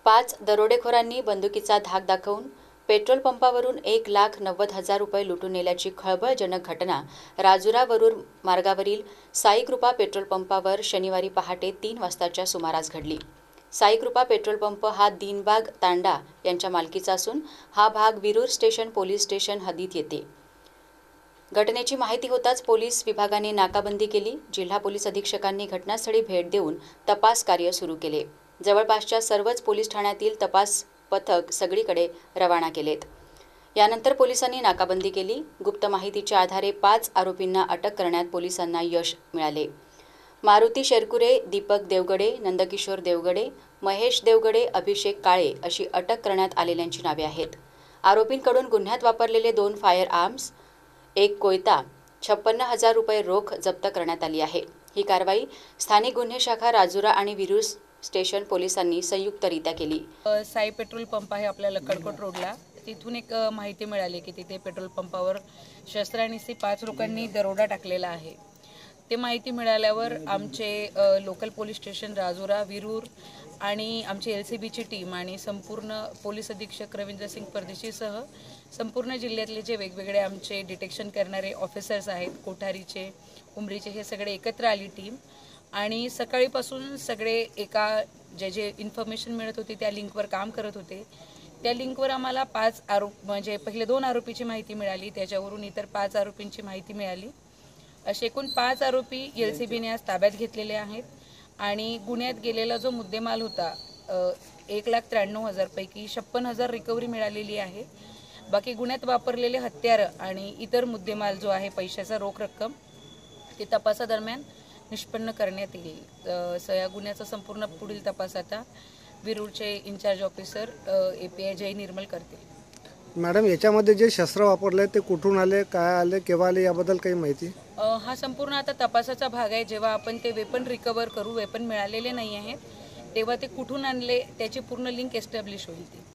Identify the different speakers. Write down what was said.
Speaker 1: 5 दरोडेखोरांनी बंदुकीचा धाक दाखवून पेट्रोल पंपावरून 1,90,000 रुपये लुटून नेल्याची खळबळजनक घटना राजुरा वरूर मार्गावरील साई कृपा पेट्रोल पंपावर शनिवारी पहाटे 3 वाजताच्या सुमारास घडली। साई कृपा पेट्रोल पंप हा दीनबाग तांडा यांच्या मालकीचा असून हा भाग विरूर स्टेशन पोलीस स्टेशन हद्दीत येते। घटनेची माहिती होताच पोलीस विभागाने नाकाबंदी केली। जिल्हा पोलीस अधीक्षकांनी घटनास्थळी भेट देऊन तपास कार्य सुरू केले। जवळपासच्या सर्वच पोलीस ठाण्यातील तपास पथक सगळीकडे रवाना केलेत। यानंतर पोलिसांनी नाकाबंदी केली। गुप्त माहितीच्या आधारे 5 आरोपींना अटक करण्यात पोलिसांना यश मिळाले। मारुती शेरकुरे, दीपक देवगडे, नंदकिशोर देवगडे, महेश देवगडे, अभिषेक काळे अशी अटक करण्यात आलेल्यांची नावे आहेत। आरोपींकडून गुन्ह्यात वापरलेले 2 फायर आर्म्स, 1 कोयता, 56,000 रुपये रोख जप्त करण्यात आली आहे। ही कारवाई स्थानिक गुन्हे शाखा राजुरा आणि विरूर स्टेशन पोलिसांनी संयुक्तरित्या केली।
Speaker 2: साई पेट्रोल पंप आहे आपल्या लकडकोट रोडला। तिथून एक माहिती मिळाली की तिथे पेट्रोल पंपावर शस्त्रांनी 5 लोकांनी दरोडा टाकलेला आहे। ते माहिती मिळाल्यावर आमचे local police station Rajura, Virur आणि आमची LCBची टीम आणि संपूर्ण पोलीस अधीक्षक रवींद्र सिंग परदेशीसह संपूर्ण जिल्ह्यातले जे वेगवेगळे आमचे डिटेक्शन करणारे ऑफिसर्स आहेत, कोठारीचे, उमरीचे, हे सगळे एकत्र आली टीम आणि सकाळीपासून सगळे एका जे इन्फॉर्मेशन मिळत होती त्या लिंकवर काम करत होते। त्या लिंकवर आम्हाला 5 म्हणजे पहिले 2 आरोपीची माहिती मिळाली, त्याच्यावरून इतर 5 आरोपींची माहिती मिळाली। असे एकूण 5 आरोपी LCBने आज ताब्यात घेतलेले आहेत आणि गुन्ह्यात गेलेला जो मुद्देमाल होता 1,93,000 पैकी 56,000 रिकव्हरी मिळालेली आहे। बाकी गुन्ह्यात वापरलेले हत्यार आणि इतर मुद्देमाल जो आहे पैशाचा रोख रक्कम ते तपासादरम्यान निष्पन्न करण्यात येईल। या गुन्ह्याचा संपूर्ण पुढील तपास आता विरूरचे इन्चार्ज ऑफिसर API जय निर्मल करतील।
Speaker 3: मॅडम, याच्यामध्ये जे शस्त्र वापरले ते कुठून आले, काय आले, केव्हा आले, याबद्दल काही माहिती?
Speaker 2: हा संपूर्ण आता तपासाचा भाग आहे। जेव्हा आपण ते वेपन रिकव्हर करू, वेपन मिळालेले नाही आहेत, तेव्हा ते कुठून आणले त्याची पूर्ण लिंक एस्टॅब्लिश होईल।